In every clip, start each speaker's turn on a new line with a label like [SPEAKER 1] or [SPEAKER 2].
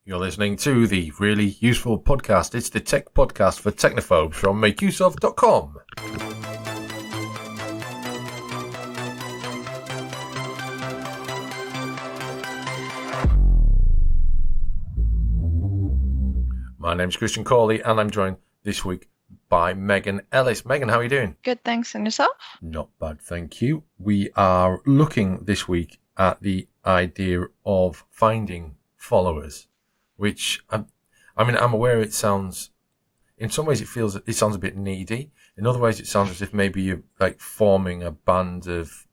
[SPEAKER 1] You're listening to the Really Useful Podcast. It's the tech podcast for technophobes from makeuseof.com. My name's Christian Corley, and I'm joined this week by Megan Ellis. Megan, how are you doing?
[SPEAKER 2] Good, thanks. And yourself?
[SPEAKER 1] Not bad, thank you. We are looking this week at the idea of finding followers, which I'm aware it sounds, in some ways it sounds a bit needy. In other ways, it sounds as if maybe you're like forming a band of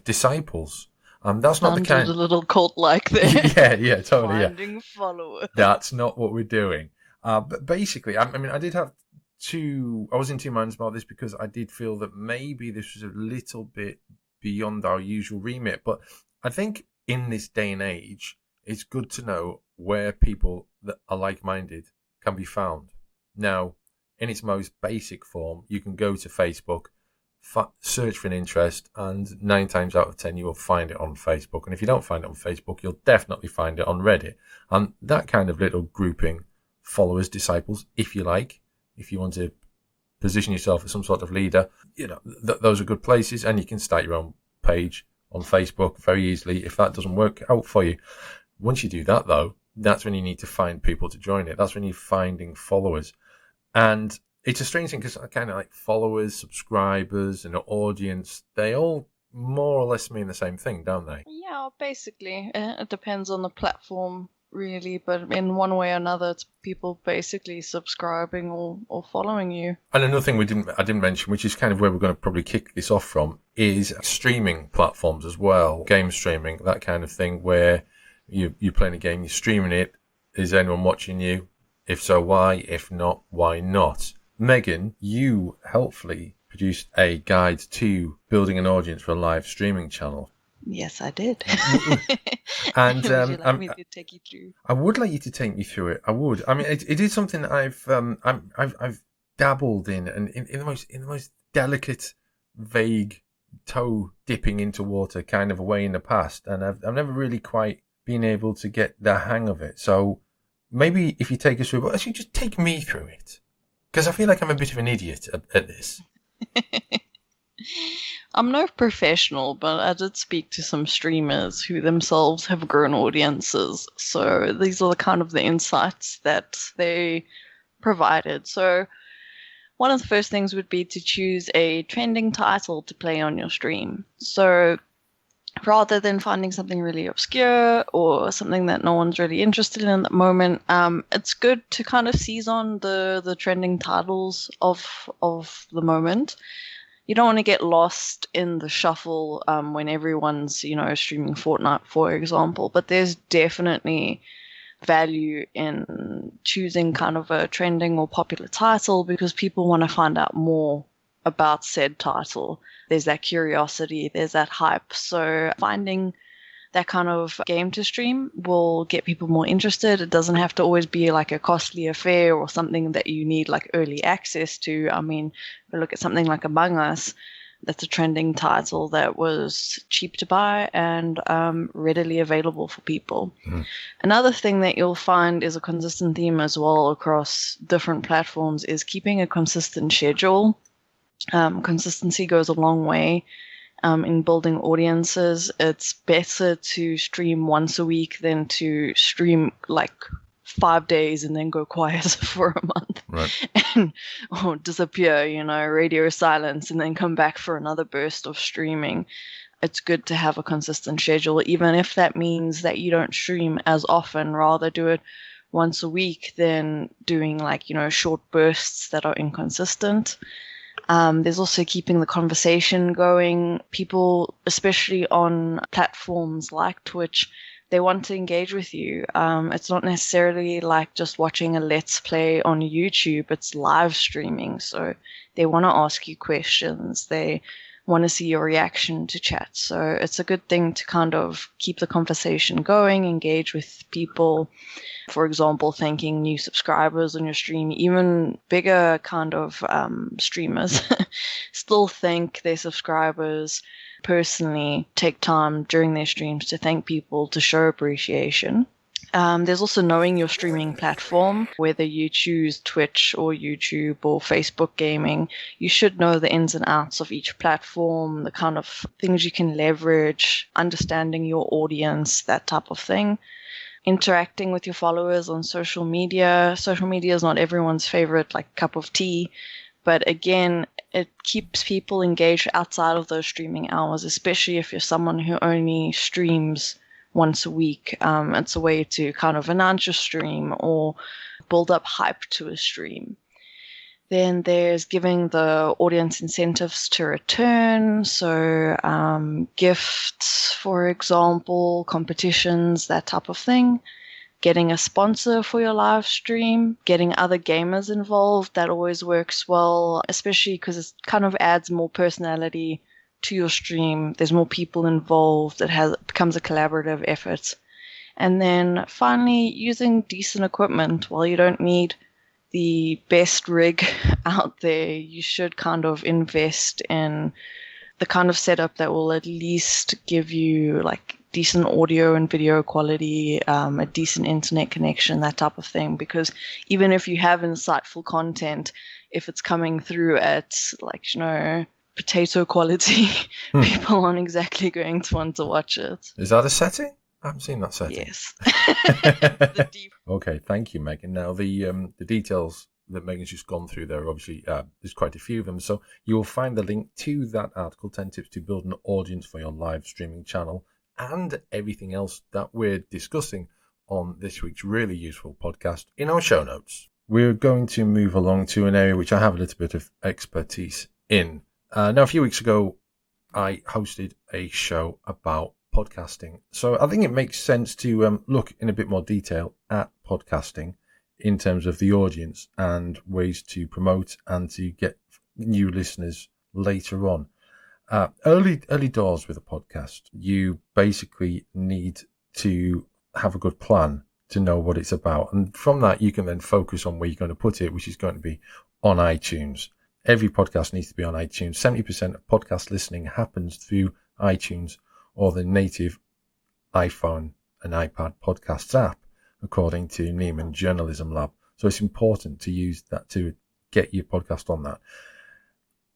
[SPEAKER 1] disciples. That's not the kind.
[SPEAKER 2] A little cult-like there.
[SPEAKER 1] yeah, totally.
[SPEAKER 2] Finding followers.
[SPEAKER 1] That's not what we're doing. But basically, I was in two minds about this because I did feel that maybe this was a little bit beyond our usual remit. But I think in this day and age, it's good to know where people that are like-minded can be found. Now, in its most basic form, you can go to Facebook, search for an interest, and 9 times out of 10 you will find it on Facebook. And if you don't find it on Facebook, you'll definitely find it on Reddit. And that kind of little grouping, followers, disciples, if you like, if you want to position yourself as some sort of leader, those are good places. And you can start your own page on Facebook very easily if that doesn't work out for you. Once you do that, though, that's when you need to find people to join it. That's when you're finding followers. And it's a strange thing because kind of like followers, subscribers, and audience, they all more or less mean the same thing, don't they?
[SPEAKER 2] Yeah, basically. It depends on the platform, really. But in one way or another, it's people basically subscribing or following you.
[SPEAKER 1] And another thing I didn't mention, which is kind of where we're going to probably kick this off from, is streaming platforms as well. Game streaming, that kind of thing, where you're playing a game, you're streaming it. Is anyone watching you? If so, why? If not, why not? Megan, you helpfully produced a guide to building an audience for a live streaming channel.
[SPEAKER 2] Yes, I did.
[SPEAKER 1] And
[SPEAKER 2] would you like me to take you through?
[SPEAKER 1] I would like you to take me through it. I would. I mean, it is something that I've dabbled in, and in the most delicate, vague, toe dipping into water kind of a way in the past, and I've never really quite been able to get the hang of it. So maybe if you take us through, but actually just take me through it. Because I feel like I'm a bit of an idiot at this.
[SPEAKER 2] I'm no professional, but I did speak to some streamers who themselves have grown audiences. So these are the insights that they provided. So one of the first things would be to choose a trending title to play on your stream. So rather than finding something really obscure or something that no one's really interested in at the moment, it's good to kind of seize on the trending titles of the moment. You don't want to get lost in the shuffle when everyone's, streaming Fortnite, for example. But there's definitely value in choosing kind of a trending or popular title because people want to find out more about said title. There's that curiosity, there's that hype. So finding that kind of game to stream will get people more interested. It doesn't have to always be like a costly affair or something that you need like early access to. I mean, if we look at something like Among Us, that's a trending title that was cheap to buy and readily available for people. Mm. Another thing that you'll find is a consistent theme as well across different platforms is keeping a consistent schedule. Consistency goes a long way in building audiences. It's better to stream once a week than to stream like 5 days and then go quiet for a month, right? Or disappear, radio silence, and then come back for another burst of streaming. It's good to have a consistent schedule, even if that means that you don't stream as often. Rather do it once a week than doing short bursts that are inconsistent. There's also keeping the conversation going. People, especially on platforms like Twitch, they want to engage with you. It's not necessarily like just watching a Let's Play on YouTube. It's live streaming. So they want to ask you questions. They want to see your reaction to chat. So it's a good thing to kind of keep the conversation going, engage with people. For example, thanking new subscribers on your stream. Even bigger kind of streamers still thank their subscribers personally, take time during their streams to thank people, to show appreciation. There's also knowing your streaming platform, whether you choose Twitch or YouTube or Facebook gaming. You should know the ins and outs of each platform, the kind of things you can leverage, understanding your audience, that type of thing. Interacting with your followers on social media. Social media is not everyone's favorite, like, cup of tea. But again, it keeps people engaged outside of those streaming hours, especially if you're someone who only streams once a week. It's a way to kind of announce your stream or build up hype to a stream. Then there's giving the audience incentives to return. So gifts, for example, competitions, that type of thing. Getting a sponsor for your live stream, getting other gamers involved, that always works well, especially because it kind of adds more personality to your stream. There's more people involved. It becomes a collaborative effort. And then finally, using decent equipment. While you don't need the best rig out there, you should kind of invest in the kind of setup that will at least give you like decent audio and video quality, a decent internet connection, that type of thing. Because even if you have insightful content, if it's coming through at, like, potato quality, people aren't exactly going to want to watch it.
[SPEAKER 1] Is that a setting? I haven't seen that setting.
[SPEAKER 2] Yes.
[SPEAKER 1] Okay, thank you, Megan. Now, the details that Megan's just gone through there, obviously, there's quite a few of them. So you will find the link to that article, 10 Tips to Build an Audience for Your Live Streaming Channel, and everything else that we're discussing on this week's really useful podcast in our show notes. We're going to move along to an area which I have a little bit of expertise in. Now, a few weeks ago, I hosted a show about podcasting. So I think it makes sense to look in a bit more detail at podcasting in terms of the audience and ways to promote and to get new listeners later on. Early doors with a podcast, you basically need to have a good plan to know what it's about. And from that, you can then focus on where you're going to put it, which is going to be on iTunes. Every podcast needs to be on iTunes. 70% of podcast listening happens through iTunes or the native iPhone and iPad podcasts app, according to Neiman Journalism Lab. So it's important to use that to get your podcast on that.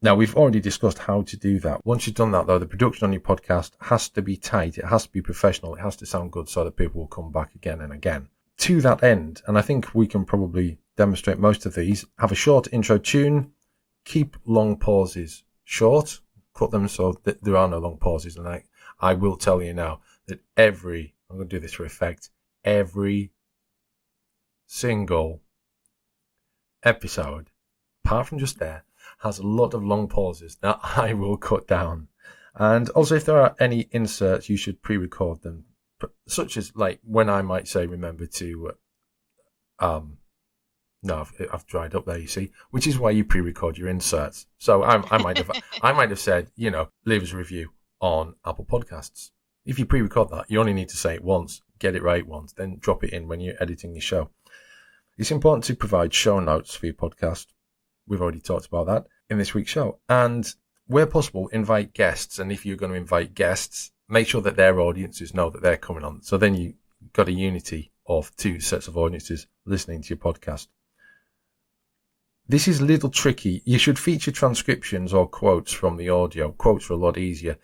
[SPEAKER 1] Now, we've already discussed how to do that. Once you've done that, though, the production on your podcast has to be tight. It has to be professional. It has to sound good so that people will come back again and again. To that end, and I think we can probably demonstrate most of these, have a short intro tune, keep long pauses short, cut them so that there are no long pauses. And I will tell you now that I'm going to do this for effect, every single episode, apart from just there, has a lot of long pauses that I will cut down. And also, if there are any inserts, you should pre-record them, such as like when I might say, remember to, no, I've dried up there, you see, which is why you pre-record your inserts. So I might have said, leave us a review on Apple Podcasts. If you pre-record that, you only need to say it once, get it right once, then drop it in when you're editing your show. It's important to provide show notes for your podcast. We've already talked about that in this week's show. And where possible, invite guests. And if you're going to invite guests, make sure that their audiences know that they're coming on. So then you've got a unity of two sets of audiences listening to your podcast. This is a little tricky. You should feature transcriptions or quotes from the audio. Quotes are a lot easier.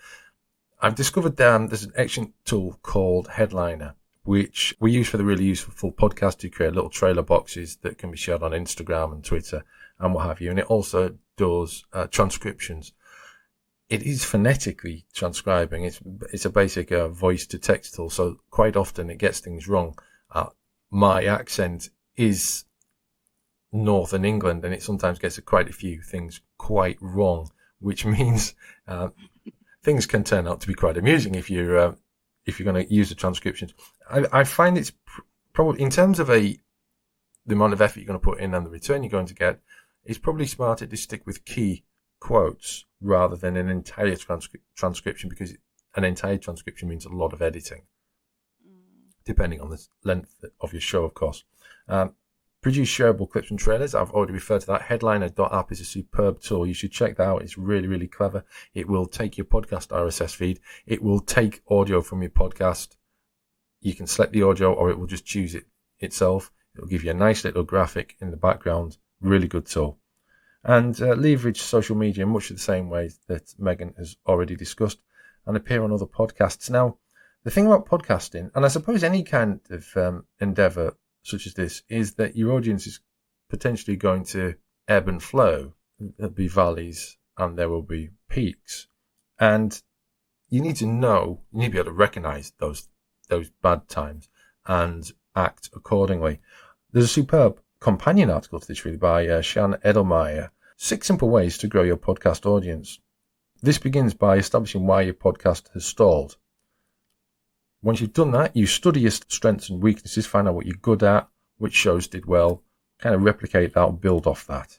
[SPEAKER 1] I've discovered there's an excellent tool called Headliner, which we use for the really useful podcast to create little trailer boxes that can be shared on Instagram and Twitter and what have you. And it also does transcriptions. It is phonetically transcribing. It's a basic voice to text tool. So quite often it gets things wrong. My accent is Northern England, and it sometimes gets quite a few things quite wrong, which means things can turn out to be quite amusing if you're going to use the transcriptions. I find it's probably, in terms of the amount of effort you're going to put in and the return you're going to get, it's probably smarter to stick with key quotes rather than an entire transcription, because an entire transcription means a lot of editing, depending on the length of your show, of course. Produce shareable clips and trailers. I've already referred to that. Headliner.app is a superb tool. You should check that out. It's really, really clever. It will take your podcast RSS feed. It will take audio from your podcast You can select the audio, or it will just choose it itself. It'll give you a nice little graphic in the background. Really good tool. And leverage social media in much of the same way that Megan has already discussed, and appear on other podcasts. Now, the thing about podcasting, and I suppose any kind of endeavor such as this, is that your audience is potentially going to ebb and flow. There'll be valleys and there will be peaks. And you need to be able to recognize those bad times and act accordingly. There's a superb companion article to this, really, by Shan Edelmeyer. 6 simple ways to grow your podcast audience. This begins by establishing why your podcast has stalled. Once you've done that, you study your strengths and weaknesses, find out what you're good at, which shows did well, kind of replicate that and build off that.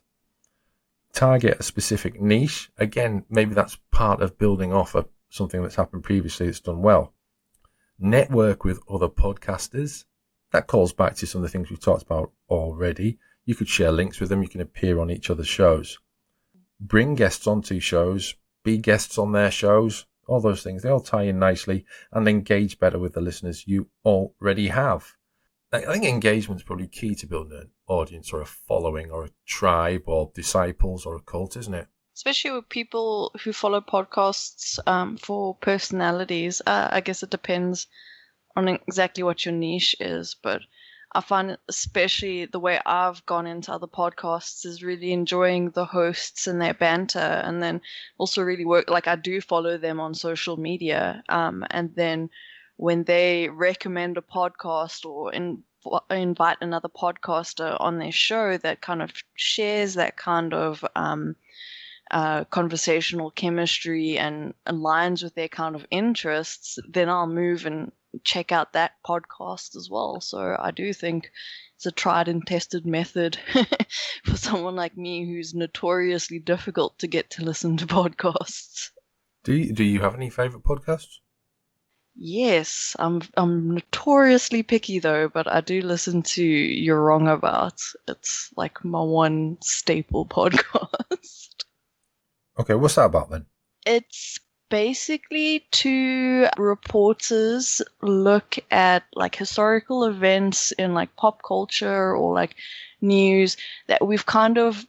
[SPEAKER 1] Target a specific niche. Again, maybe that's part of building off of something that's happened previously that's done well. Network with other podcasters. That calls back to some of the things we've talked about already. You could share links with them. You can appear on each other's shows. Bring guests onto shows. Be guests on their shows. All those things. They all tie in nicely and engage better with the listeners you already have. I think engagement is probably key to building an audience or a following or a tribe or disciples or a cult, isn't it?
[SPEAKER 2] Especially with people who follow podcasts for personalities. I guess it depends on exactly what your niche is, but I find especially the way I've gone into other podcasts is really enjoying the hosts and their banter, and then also really I do follow them on social media, and then when they recommend a podcast or invite another podcaster on their show that kind of shares that kind of conversational chemistry and aligns with their kind of interests, then I'll move and check out that podcast as well. So I do think it's a tried and tested method for someone like me who's notoriously difficult to get to listen to podcasts.
[SPEAKER 1] Do you have any favorite podcasts?
[SPEAKER 2] Yes, I'm notoriously picky though, but I do listen to You're Wrong About. It's like my one staple podcast.
[SPEAKER 1] Okay, what's that about then?
[SPEAKER 2] It's basically two reporters look at like historical events in like pop culture or like news that we've kind of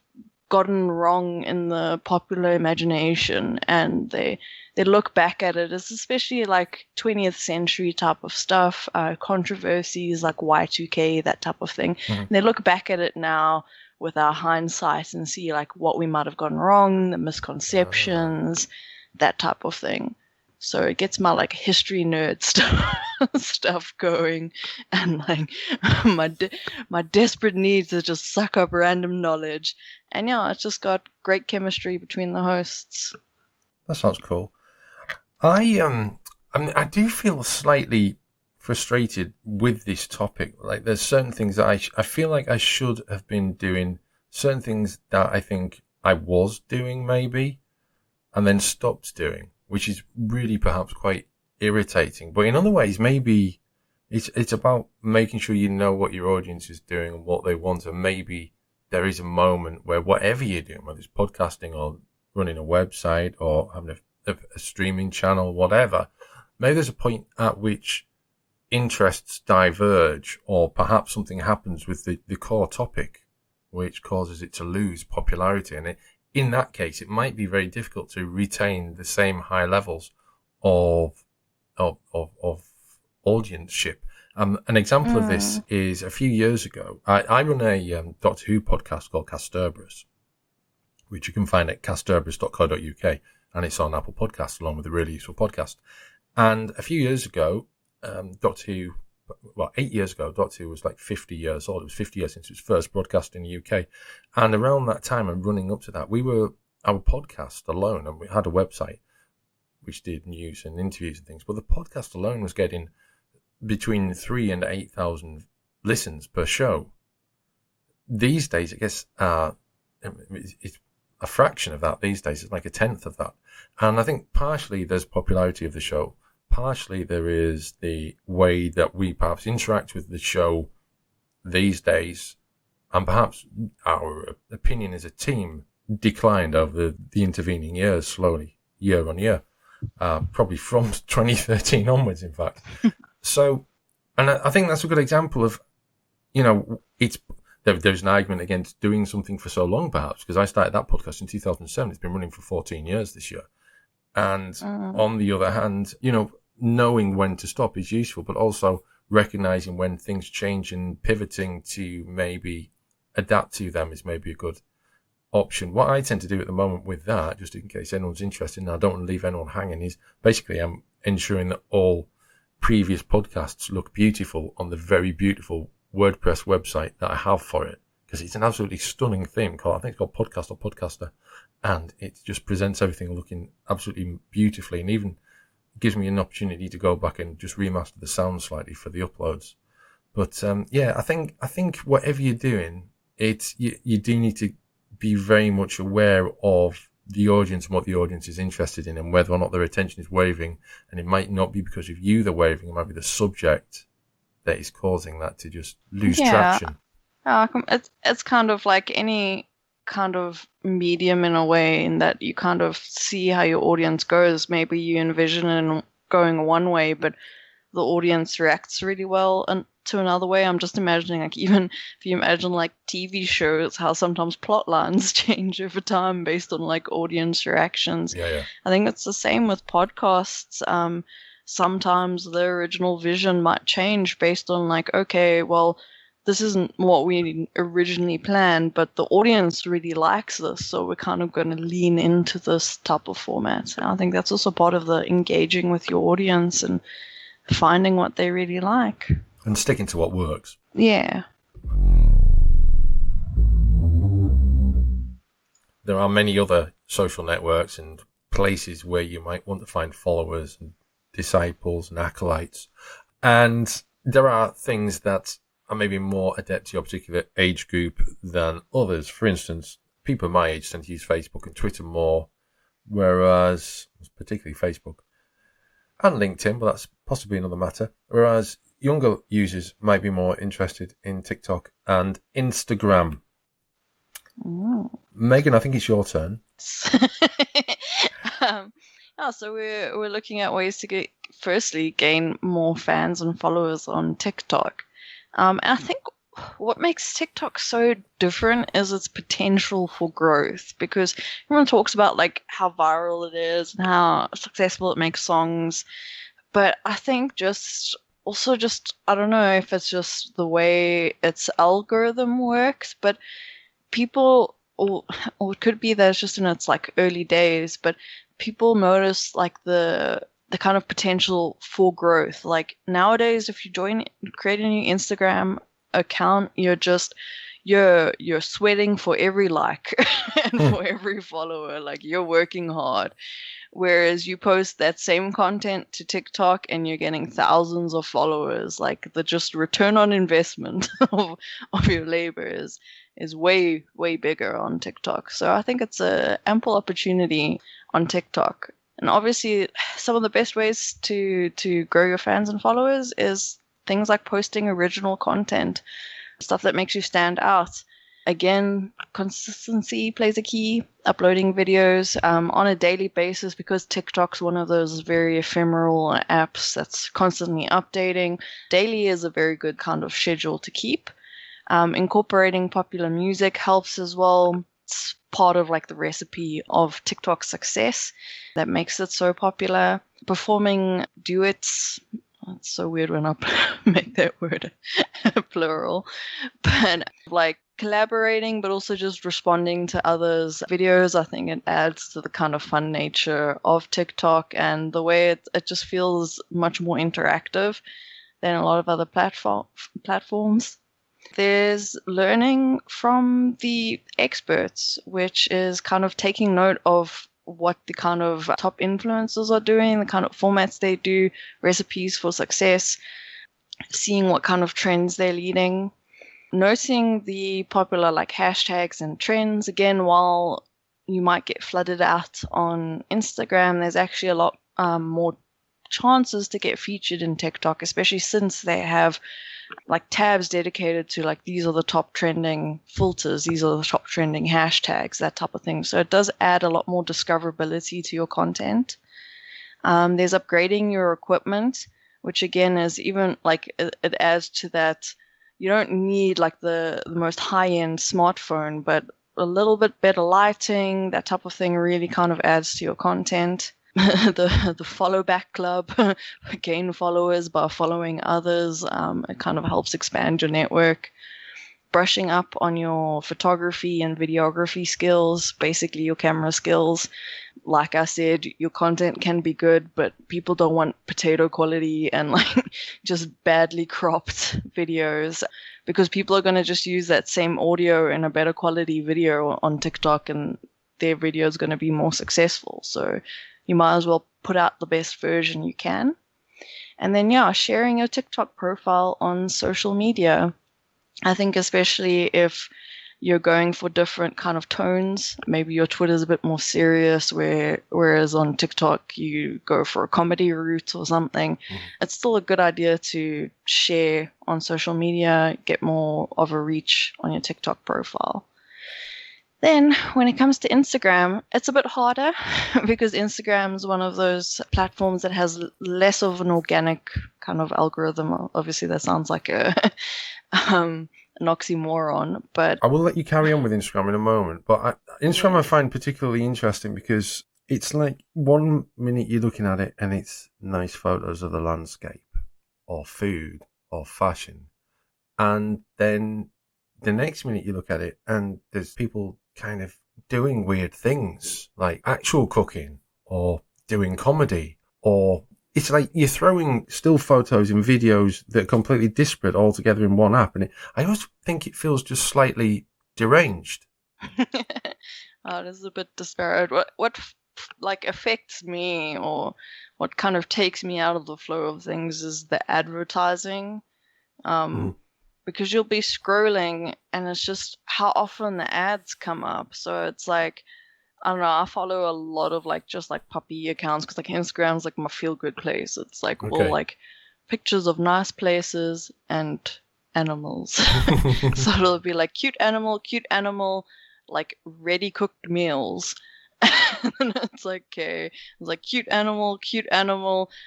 [SPEAKER 2] gotten wrong in the popular imagination, and they look back at it as especially like 20th century type of stuff, controversies like Y2K, that type of thing.
[SPEAKER 1] Mm-hmm.
[SPEAKER 2] And they look back at it now with our hindsight and see like what we might have gotten wrong, the misconceptions, that type of thing. So it gets my like history nerd stuff going, and like my desperate need to just suck up random knowledge. And yeah, it's just got great chemistry between the hosts.
[SPEAKER 1] That sounds cool. I do feel slightly frustrated with this topic. Like, there's certain things that I feel like I should have been doing, certain things that I think I was doing maybe, and then stopped doing, which is really perhaps quite irritating. But in other ways, maybe it's about making sure you know what your audience is doing and what they want, and maybe there is a moment where whatever you're doing, whether it's podcasting or running a website or having a streaming channel, whatever, maybe there's a point at which interests diverge, or perhaps something happens with the core topic which causes it to lose popularity. And in that case, it might be very difficult to retain the same high levels of audienceship. An example of this is a few years ago. I run a Doctor Who podcast called Casterbarus, which you can find at casterbarus.co.uk, and it's on Apple Podcasts along with a really useful podcast. And a few years ago, Doctor Who, 8 years ago, Doctor Who was like 50 years old. It was 50 years since it was first broadcast in the UK. And around that time and running up to that, our podcast alone, and we had a website which did news and interviews and things, but the podcast alone was getting between 3,000 and 8,000 listens per show. These days, I guess, it's a fraction of that these days. It's like a tenth of that. And I think partially there's popularity of the show. Partially there is the way that we perhaps interact with the show these days, and perhaps our opinion as a team declined over the intervening years, slowly, year on year, probably from 2013 onwards, in fact. So And I think that's a good example of, there's an argument against doing something for so long, perhaps, because I started that podcast in 2007. It's been running for 14 years this year. And on the other hand, knowing when to stop is useful, but also recognizing when things change and pivoting to maybe adapt to them is maybe a good option. What I tend to do at the moment with that, just in case anyone's interested, and I don't want to leave anyone hanging, is basically I'm ensuring that all previous podcasts look beautiful on the very beautiful WordPress website that I have for it, because it's an absolutely stunning theme called, I think it's called Podcast or Podcaster, and it just presents everything looking absolutely beautifully, and even gives me an opportunity to go back and just remaster the sound slightly for the uploads. But I think whatever you're doing, you do need to be very much aware of the audience and what the audience is interested in, and whether or not their attention is wavering. And it might not be because of you they're wavering; it might be the subject that is causing that to just lose traction.
[SPEAKER 2] It's kind of like any kind of medium in a way, in that you kind of see how your audience goes. Maybe you envision it going one way, but the audience reacts really well and to another way. I'm just imagining, like, even if you imagine like TV shows, how sometimes plot lines change over time based on like audience reactions.
[SPEAKER 1] Yeah.
[SPEAKER 2] I think it's the same with podcasts. Sometimes the original vision might change based on like, okay, well, this isn't what we originally planned, but the audience really likes this, so we're kind of going to lean into this type of format. And I think that's also part of the engaging with your audience and finding what they really like.
[SPEAKER 1] And sticking to what works.
[SPEAKER 2] Yeah.
[SPEAKER 1] There are many other social networks and places where you might want to find followers and disciples and acolytes. And there are things that are maybe more adept to your particular age group than others. For instance, people my age tend to use Facebook and Twitter more, whereas, particularly Facebook, and LinkedIn, but that's possibly another matter. Whereas younger users might be more interested in TikTok and Instagram.
[SPEAKER 2] Ooh.
[SPEAKER 1] Megan, I think it's your turn.
[SPEAKER 2] So we're looking at ways to gain more fans and followers on TikTok. And I think what makes TikTok so different is its potential for growth, because everyone talks about like how viral it is and how successful it makes songs. But I think I don't know if it's just the way its algorithm works, but people, or it could be that it's just in its like early days, but people notice like the kind of potential for growth. Like nowadays, if you create a new Instagram account, you're sweating for every like and for every follower. Like you're working hard. Whereas you post that same content to TikTok and you're getting thousands of followers. Like the just return on investment of your labor is way, way bigger on TikTok. So I think it's an ample opportunity on TikTok. And obviously, some of the best ways to grow your fans and followers is things like posting original content, stuff that makes you stand out. Again, consistency plays a key. Uploading videos on a daily basis, because TikTok's one of those very ephemeral apps that's constantly updating. Daily is a very good kind of schedule to keep. Incorporating popular music helps as well. It's part of like the recipe of TikTok's success that makes it so popular. Performing duets. It's so weird when I make that word plural. But like collaborating, but also just responding to others' videos, I think it adds to the kind of fun nature of TikTok and the way it just feels much more interactive than a lot of other platforms. There's learning from the experts, which is kind of taking note of what the kind of top influencers are doing, the kind of formats they do, recipes for success, seeing what kind of trends they're leading, noticing the popular like hashtags and trends. Again, while you might get flooded out on Instagram, there's actually a lot more chances to get featured in TikTok, especially since they have like tabs dedicated to like, these are the top trending filters, these are the top trending hashtags, that type of thing. So it does add a lot more discoverability to your content. There's upgrading your equipment. which again is even like it adds to that. You don't need like the most high-end smartphone, but a little bit better lighting, that type of thing really kind of adds to your content. The follow back club, gain followers by following others. It kind of helps expand your network. Brushing up on your photography and videography skills, basically your camera skills. Like I said, your content can be good, but people don't want potato quality and like just badly cropped videos, because people are going to just use that same audio in a better quality video on TikTok, and their video is going to be more successful. So you might as well put out the best version you can. And then, yeah, sharing your TikTok profile on social media. I think especially if you're going for different kind of tones, maybe your Twitter's a bit more serious, whereas on TikTok you go for a comedy route or something. It's still a good idea to share on social media, get more of a reach on your TikTok profile. Then when it comes to Instagram, it's a bit harder because Instagram is one of those platforms that has less of an organic kind of algorithm. Obviously, that sounds like an oxymoron, but
[SPEAKER 1] I will let you carry on with Instagram in a moment. But Instagram I find particularly interesting because it's like 1 minute you're looking at it and it's nice photos of the landscape or food or fashion. And then the next minute you look at it and there's people kind of doing weird things like actual cooking or doing comedy, or it's like you're throwing still photos and videos that are completely disparate all together in one app. And I always think it feels just slightly deranged.
[SPEAKER 2] Oh, this is a bit disparate. What like affects me, or what kind of takes me out of the flow of things, is the advertising. Because you'll be scrolling and it's just how often the ads come up. So it's like, I don't know, I follow a lot of like just like puppy accounts because like Instagram's like my feel good place. It's like all like pictures of nice places and animals. So it'll be like cute animal, like ready cooked meals. And it's like, okay, it's like cute animal,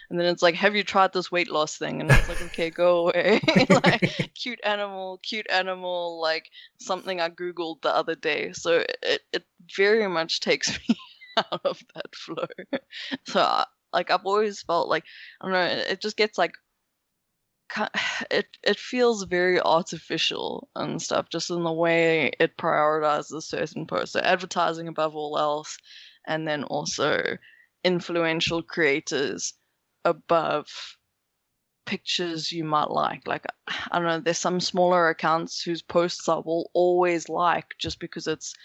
[SPEAKER 2] and then it's like, have you tried this weight loss thing? And it's like, okay, go away. Like cute animal, like something I googled the other day. So it very much takes me out of that flow. So like I've always felt like, I don't know, it just gets like it feels very artificial and stuff, just in the way it prioritizes certain posts. So advertising above all else, and then also influential creators above pictures you might like. Like, I don't know, there's some smaller accounts whose posts I will always like just because it's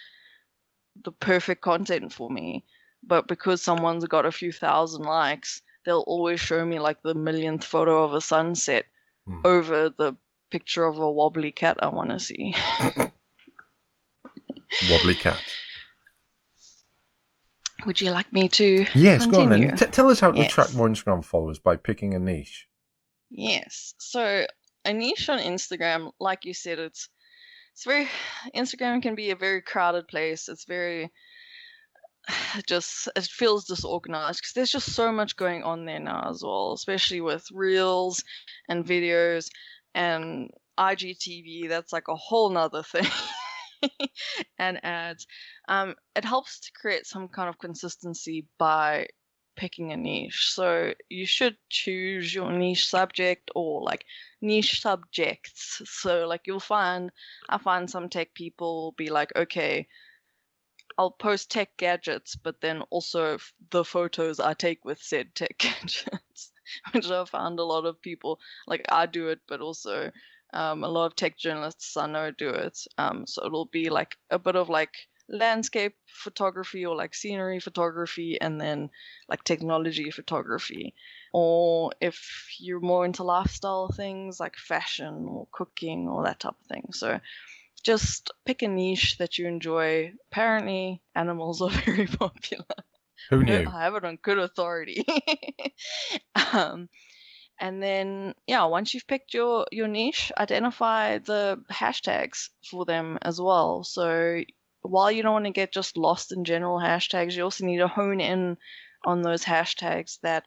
[SPEAKER 2] the perfect content for me. But because someone's got a few thousand likes, they'll always show me like the millionth photo of a sunset over the picture of a wobbly cat I want to see.
[SPEAKER 1] Wobbly cat.
[SPEAKER 2] Would you like me to
[SPEAKER 1] Yes,
[SPEAKER 2] continue?
[SPEAKER 1] go on then. Tell us how to attract more Instagram followers by picking a niche.
[SPEAKER 2] Yes. So a niche on Instagram, like you said, it's very, Instagram can be a very crowded place. It's very it feels disorganized because there's just so much going on there now as well, especially with reels and videos and IGTV. That's like a whole nother thing. And ads. It helps to create some kind of consistency by picking a niche. So you should choose your niche subject or like niche subjects. So like I find some tech people will be like, okay, I'll post tech gadgets, but then also the photos I take with said tech gadgets, which I found a lot of people, like I do it, but also a lot of tech journalists I know do it. So it'll be like a bit of like landscape photography or like scenery photography, and then like technology photography. Or if you're more into lifestyle things like fashion or cooking or that type of thing. So just pick a niche that you enjoy. Apparently, animals are very popular.
[SPEAKER 1] Who knew?
[SPEAKER 2] I have it on good authority. And then, yeah, once you've picked your niche, identify the hashtags for them as well. So while you don't want to get just lost in general hashtags, you also need to hone in on those hashtags that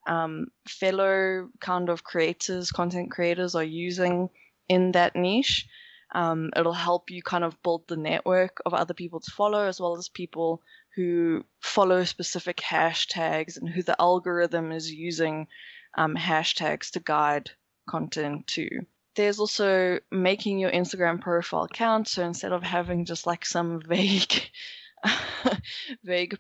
[SPEAKER 2] fellow kind of creators, content creators are using in that niche. It'll help you kind of build the network of other people to follow, as well as people who follow specific hashtags and who the algorithm is using hashtags to guide content to. There's also making your Instagram profile count. So instead of having just like some vague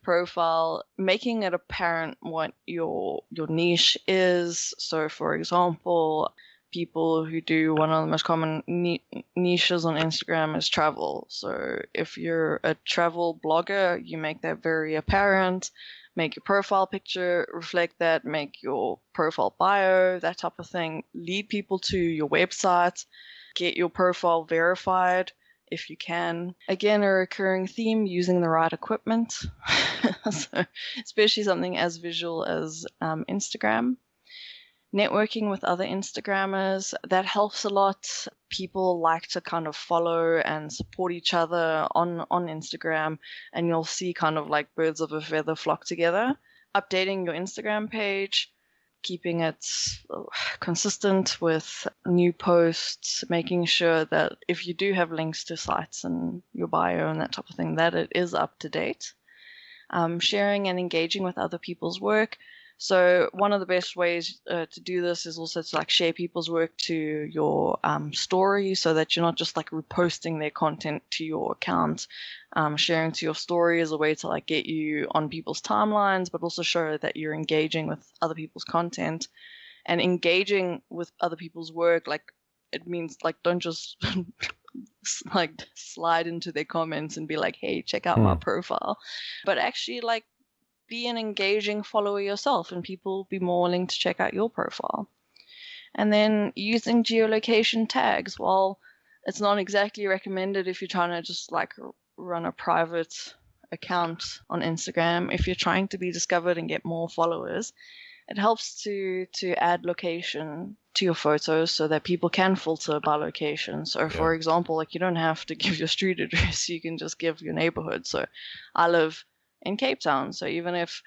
[SPEAKER 2] profile, making it apparent what your niche is. So for example, people who do one of the most common niches on Instagram is travel. So if you're a travel blogger, you make that very apparent. Make your profile picture reflect that, make your profile bio, that type of thing. Lead people to your website, get your profile verified if you can. Again, a recurring theme, using the right equipment. So, especially something as visual as Instagram. Networking with other Instagrammers, that helps a lot. People like to kind of follow and support each other on Instagram, and you'll see kind of like birds of a feather flock together. Updating your Instagram page, keeping it consistent with new posts, making sure that if you do have links to sites and your bio and that type of thing, that it is up to date. Sharing and engaging with other people's work. So one of the best ways to do this is also to like share people's work to your story, so that you're not just like reposting their content to your account. Sharing to your story is a way to like get you on people's timelines, but also show that you're engaging with other people's content. And engaging with other people's work, like it means like don't just like slide into their comments and be like, hey, check out my profile, but actually like be an engaging follower yourself, and people will be more willing to check out your profile. And then using geolocation tags. Well, it's not exactly recommended if you're trying to just like run a private account on Instagram. If you're trying to be discovered and get more followers, it helps to add location to your photos so that people can filter by location. So for example, like you don't have to give your street address, you can just give your neighborhood. So I live in Cape Town, so even if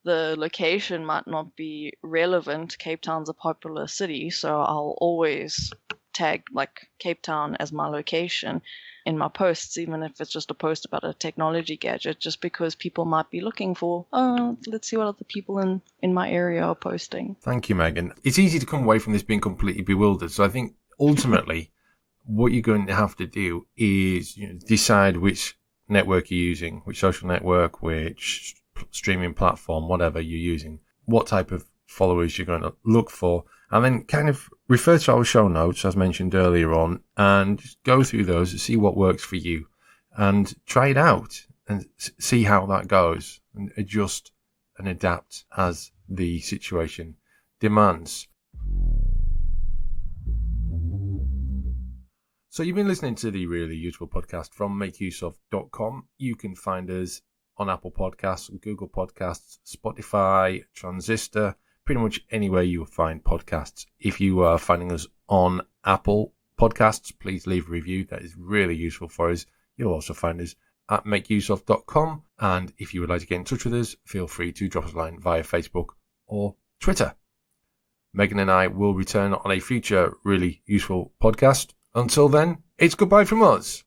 [SPEAKER 2] the location might not be relevant, Cape Town's a popular city, so I'll always tag like Cape Town as my location in my posts, even if it's just a post about a technology gadget, just because people might be looking for, oh, let's see what other people in my area are posting.
[SPEAKER 1] Thank you, Megan. It's easy to come away from this being completely bewildered, so I think ultimately what you're going to have to do is decide which network you're using, which social network, which streaming platform, whatever you're using, what type of followers you're going to look for, and then kind of refer to our show notes, as mentioned earlier on, and just go through those and see what works for you and try it out and see how that goes and adjust and adapt as the situation demands. So you've been listening to the Really Useful podcast from makeuseof.com. You can find us on Apple Podcasts, Google Podcasts, Spotify, Transistor, pretty much anywhere you will find podcasts. If you are finding us on Apple Podcasts, please leave a review. That is really useful for us. You'll also find us at makeuseof.com. And if you would like to get in touch with us, feel free to drop us a line via Facebook or Twitter. Megan and I will return on a future Really Useful podcast. Until then, it's goodbye from us.